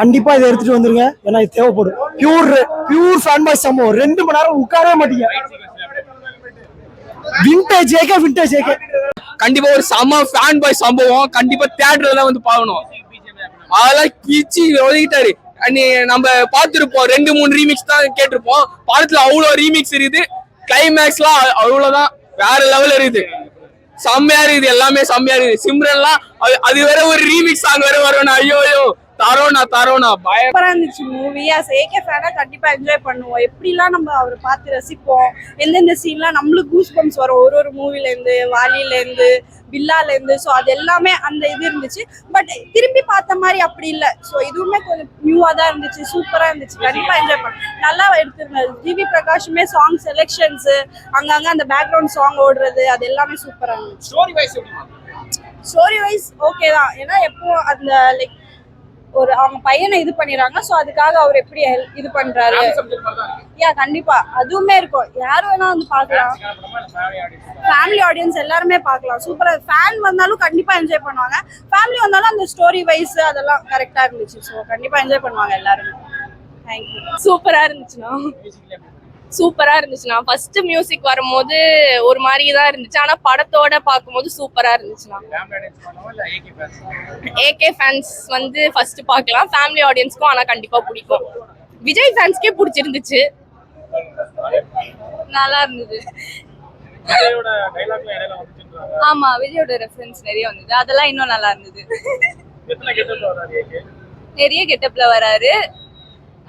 கண்டிப்பா இதை எடுத்துட்டு வந்துருங்க. ஏன்னா இது தேவைப்படும். பியூர் ஃபேன் பாய் சம்பவம். 2 மணி நேரம் உட்காரவே மாட்டீங்க. விண்டேஜ் ஏகே கண்டிப்பா ஒரு செம ஃபேன் பாய் சம்பவம். கண்டிப்பா தியேட்டர்ல வந்து பாக்கணும். அதெல்லாம் கிச்சி ஒதுக்கிட்டாரு. நம்ம பார்த்துருப்போம் 2-3 ரீமிக்ஸ் தான் கேட்டிருப்போம். படத்துல அவ்வளவு ரீமிக்ஸ் இருக்குது. கிளைமேக்ஸ்லாம் அவ்வளவுதான் வேற லெவல் இருக்குது. செம்மையா இருக்குது. எல்லாமே செம்மையா இருக்குது. சிம்ரன்லாம் அது வேற ஒரு ரீமிக்ஸ் சாங் வேற வரணும். ஐயோ தரோனா பயங்கரமா இருந்துச்சு மூவி. ஏகே ஃபேனா கண்டிப்பா என்ஜாய் பண்ணுவோம். எப்படிலாம் நம்ம அவரை பார்த்து ரசிப்போம். எந்தெந்த சீன்லாம் நம்மளுக்கு கூஸ் பம்ப்ஸ் வரும். ஒரு மூவில இருந்து, வாலியில இருந்து, பில்லால இருந்து. ஸோ அது எல்லாமே அந்த இது இருந்துச்சு. பட் திரும்பி பார்த்த மாதிரி அப்படி இல்லை. ஸோ இதுவுமே கொஞ்சம் நியூவா தான் இருந்துச்சு. சூப்பரா இருந்துச்சு. கண்டிப்பா என்ஜாய் பண்ணோம். நல்லா எடுத்திருந்தது. ஜிவி பிரகாஷுமே சாங் செலெக்ஷன்ஸ், அங்கங்க அந்த பேக்ரவுண்ட் சாங் ஓடுறது, அது எல்லாமே சூப்பரா இருந்துச்சு. ஸ்டோரி வைஸ் ஓகே தான். ஏன்னா எப்போ அந்த லைக் ஒரு அவங்க பையனை இது பண்ணிடுறாங்க. ஸோ அதுக்காக அவர் எப்படி இது பண்றாரு. கண்டிப்பா அதுவுமே இருக்கும். யார் வேணா வந்து பார்க்கலாம். ஃபேமிலி ஆடியன்ஸ் எல்லாருமே பார்க்கலாம். சூப்பரா ஃபேன் வந்தாலும் கண்டிப்பா என்ஜாய் பண்ணுவாங்க. ஃபேமிலி வந்தாலும் அந்த ஸ்டோரி வைஸ் அதெல்லாம் கரெக்டா இருந்துச்சு. ஸோ கண்டிப்பா என்ஜாய் பண்ணுவாங்க எல்லாருமே. தேங்க்யூ. சூப்பரா இருந்துச்சுண்ணா. ஃபர்ஸ்ட் மியூசிக் வரும்போது ஒரு மாதிரி தான் இருந்துச்சு. ஆனா படத்தோட பார்க்கும்போது சூப்பரா இருந்துச்சுண்ணா. ஏகே ஃபேன்ஸ் வந்து ஃபர்ஸ்ட் பார்க்கலாம். ஃபேமிலி ஆடியன்ஸ்க்கும் ஆனா கண்டிப்பா பிடிக்கும். விஜய் ஃபேன்ஸ்க்கே பிடிச்சிருந்துச்சு. நல்லா இருந்தது. ஆமா, விஜயோட ரெஃபரன்ஸ் நிறைய வந்தது. அதெல்லாம் இன்னும் நல்லா இருந்தது. நிறைய கெட்டப்ல வராரு.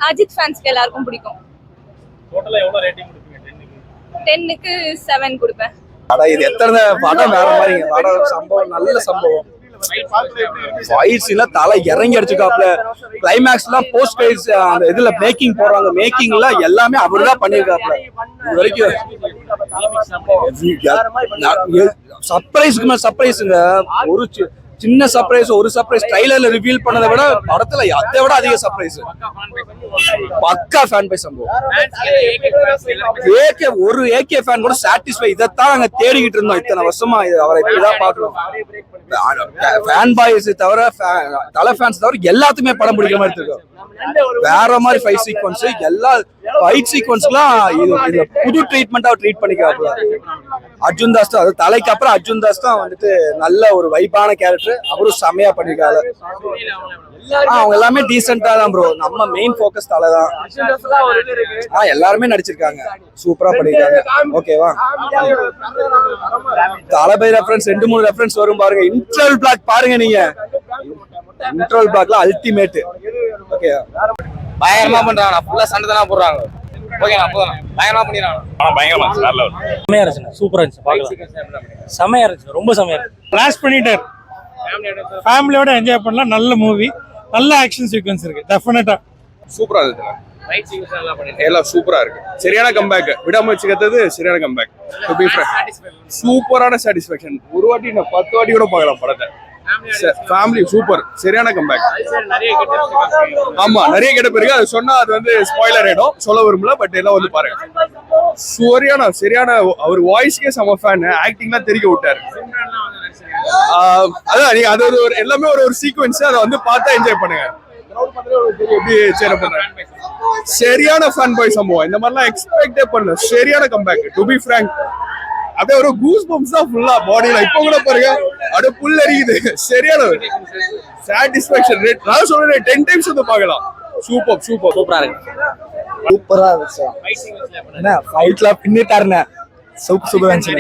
அஜித் ஃபேன்ஸ்க்கு எல்லாருக்கும் பிடிக்கும். 10க்கு 7 கொடுப்பேன். இது எத்தனை படம் வேற மாதிரி படம். சம்பவம் நல்ல சம்பவம். தலை இறங்கி அடிச்சுக்காப்ல. கிளைமேக்ஸ்லாம் போஸ்ட் கிரெடிட்ஸ் அந்த இதுல மேக்கிங் போடுறாங்க. மேக்கிங்ல எல்லாமே அவர்தான் பண்ணிருக்காப்ல. இது வரைக்கும் சர்ப்ரைஸுங்க. ஒரு சின்ன சர்ப்ரைஸ், ஒரு சர்ப்ரைஸ் ட்ரைலர்ல ரிவீல் பண்ணதை விட படத்துல அதை விட அதிக சர்ப்ரைஸ். பக்கா ஃபேன் பை சம்பவம். ஒரு ஏகே ஃபேன் கூட சாட்டிஸ்ஃபை. இதைத்தான் நாங்க தேடிக்கிட்டு இருந்தோம் இத்தனை வருஷமா. அவரை இப்படிதான் பாக்கணும். ஃபேன் பாய்ஸ் தவிர, தலை ஃபேன்ஸ் தவிர எல்லாத்துக்குமே படம் பிடிக்கிற மாதிரி இருக்கும். வேற மாதிரி ஃபைட் சீக்வன்ஸ், எல்லா ஃபைட் சீக்வன்ஸ்லாம் இது புது ட்ரீட்மெண்டா ட்ரீட் பண்ணிக்கிறாப்ல. அர்ஜுன் தாஸ் தான், அது தலைக்கு அப்புறம் அர்ஜுன் தாஸ் தான் வந்துட்டு நல்ல ஒரு வைப்பான கேரக்டர். அவரும் செமையா பண்ணிருக்காரு. அவங்க எல்லாமே டீசென்டா தான் ப்ரோ. நம்ம மெயின் ஃபோக்கஸ் தலை தான். எல்லாருமே நடிச்சிருக்காங்க. சூப்பரா பண்ணிருக்காங்க. ஓகேவா? தளபதி ரெஃபரன்ஸ் 2-3 ரெஃபரன்ஸ் வரும் பாருங்க. இன்ட்ரோல் பிளாக் பாருங்க நீங்க. இன்ட்ரோல் பிளாக்ல அல்டிமேட். ஓகே, பயங்கரமா பண்றாங்க. ஃபுல்லா சண்டை தான போடுறாங்க. ஓகேண்ணா, போதும். பயங்கரமா பண்ணிடுறாங்க. பயங்கரமா செமையா இருந்துச்சு. சூப்பரா இருந்துச்சு. பார்க்கலாம். செமையா இருந்துச்சு. ரொம்ப செமையா இருந்துச்சு. பிளாஸ் பண்ணிட்டார். ஃபேமிலியோட என்ஜாய் பண்ணலாம். நல்ல மூவி. நல்ல ஆக்ஷன் சீக்வன்ஸ் இருக்கு. டெஃபினட்டா சூப்பரா இருக்கு. எல்லாம் சூப்பரா இருக்கு. சரியான கம்பேக். விடாமுயற்சி கத்தது சரியான கம்பேக். சூப்பரான சாட்டிஸ்ஃபேக்ஷன். ஒரு வாட்டி 10 வாட்டி கூட பார்க்கலாம் படத்தை. Family super. சரியான கம்பேக். ஆமா, நிறைய கெட்டப் இருக்கு. அது சொன்னா அது வந்து ஸ்பாயிலர் ஆயிடும். சொல்ல விரும்பல. பட் எல்லாம் வந்து பாருங்க. சரியான அவர் வாய்ஸ்க்கே செம ஃபேன். ஆக்டிங்லாம் தெரிக்க விட்டாரு. அதான் நீங்க அது ஒரு எல்லாமே ஒரு சீக்வன்ஸ். அதை வந்து பார்த்தா என்ஜாய் பண்ணுங்க. சரியான ஃபேன் பாய் சம்பவம். இந்த மாதிரிலாம் எக்ஸ்பெக்டே பண்ணல. சரியான கம்பேக். டு பி ஃப்ராங்க், அப்படியே ஒரு கூஸ் பம்ப்ஸ் தான் ஃபுல்லா பாடியில. இப்போ கூட பாருங்க, அப்படியே புல் அரிக்குது. சரியான சாட்டிஸ்ஃபேக்ஷன். நான் சொல்றேன் 10 டைம்ஸ் வந்து பார்க்கலாம். சூப்பரா இருக்கு. சூப்பரா இருந்துச்சு. என்ன ஃபைட்லாம் பின்னிட்டாருண்ணே. சூப்பரா இருந்துச்சு.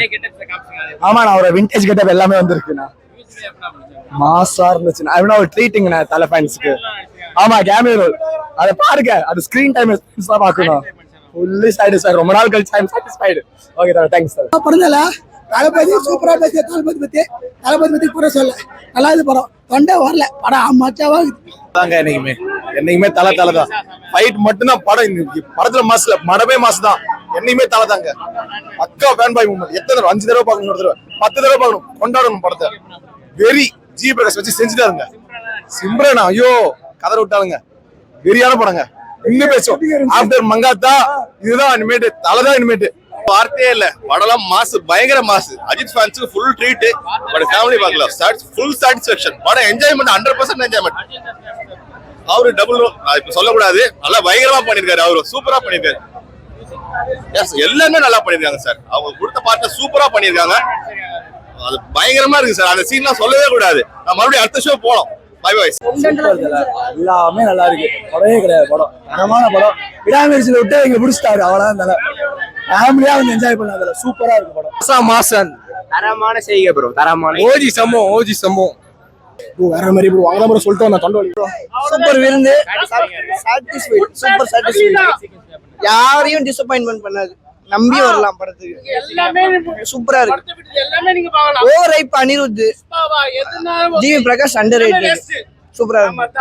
ஆமா, நான் ஒரு விண்டேஜ் கெட்டப் எல்லாமே வந்திருக்குண்ணா. மாசா இருந்துச்சுண்ணா. அப்படின்னா ஒரு ட்ரீட்டிங்ண்ணா தலை ஃபேன்ஸுக்கு. ஆமா, கேமியோ ரோல். அதை பாருங்க. அது ஸ்கிரீன் டைம் தான் பார்க்கணும். Fully satisfied. ரொம்ப நாள் கழிச்சு I am satisfied. Okay sir, thanks sir. படம்ல தளபதி சூப்பரா பேசிய. தளபதி பத்தி கூட சொல்ல. நல்லா இது படம். தொண்டை வரல. படம் மச்சாவா தாங்க. என்னைக்குமே தலை தான். ஃபைட் மட்டும்தான் படம். படத்துல மாசு மடமே மாசு தான். என்னைக்குமே தலை தாங்க. அக்கா ஃபேன் பாய் மூமெண்ட். எத்தனை தடவை? 5 தடவை பார்க்கணும். 1 தடவை 10 தடவை பார்க்கணும். கொண்டாடணும் படத்தை. வெரி ஜி பிரகாஷ் வச்சு செஞ்சுட்டாருங்க. சிம்ரனா ஐயோ கதற விட்டாளுங்க. வெறியான படங்க. இன்னும் பேசும். ஆஃப்டர் மங்காத்தா இதுதான் இனிமேட்டு. தலை தான் இனிமேட்டு. வார்த்தையே இல்ல. படம் மாசு, பயங்கர மாசு. அஜித் ஃபேன்ஸுக்கு ஃபுல் ட்ரீட். பட் ஃபேமிலி பார்க்கலாம். Full satisfaction. படம் என்ஜாய்மெண்ட். 100% என்ஜாய்மெண்ட். அவரு டபுள் இப்ப சொல்லக்கூடாது, நல்லா பயங்கரமா பண்ணிருக்காரு, அவரு சூப்பரா பண்ணிருக்காரு. எஸ், எல்லாருமே நல்லா பண்ணிருக்காங்க சார். அவங்க கொடுத்த பாட்டை சூப்பரா பண்ணிருக்காங்க. அது பயங்கரமா இருக்கு சார். அந்த சீன்லாம் சொல்லவே கூடாது. நான் மறுபடியும் அடுத்த ஷோ போனோம். Bye bye. எல்லாமே நல்லா இருக்கு. படமே கிடையாது, படம் தரமான படம். விடாமுயற்சியில விட்டு இங்க பிடிச்சிட்டாரு, அவ்வளவுதான். ஃபேமிலியா வந்து என்ஜாய் பண்ணாதுல, சூப்பரா இருக்கு படம். மாசன் தரமான செய்க ப்ரோ, தரமான ஓஜி சம்பவம் வேற மாதிரி ப்ரோ, வாங்க ப்ரோ சொல்லிட்டு வந்தேன் தொண்டை வலி. சூப்பர் விருந்து, சாட்டிஸ்ஃபைட், சூப்பர் சாட்டிஸ்ஃபைட். யாரையும் டிசப்பாயின்மெண்ட் பண்ணாது, நம்பி வரலாம் படத்துக்கு. சூப்பரா இருக்கு. Over hype Anirudh, GV Prakash underrated. சூப்பரா இருக்கு.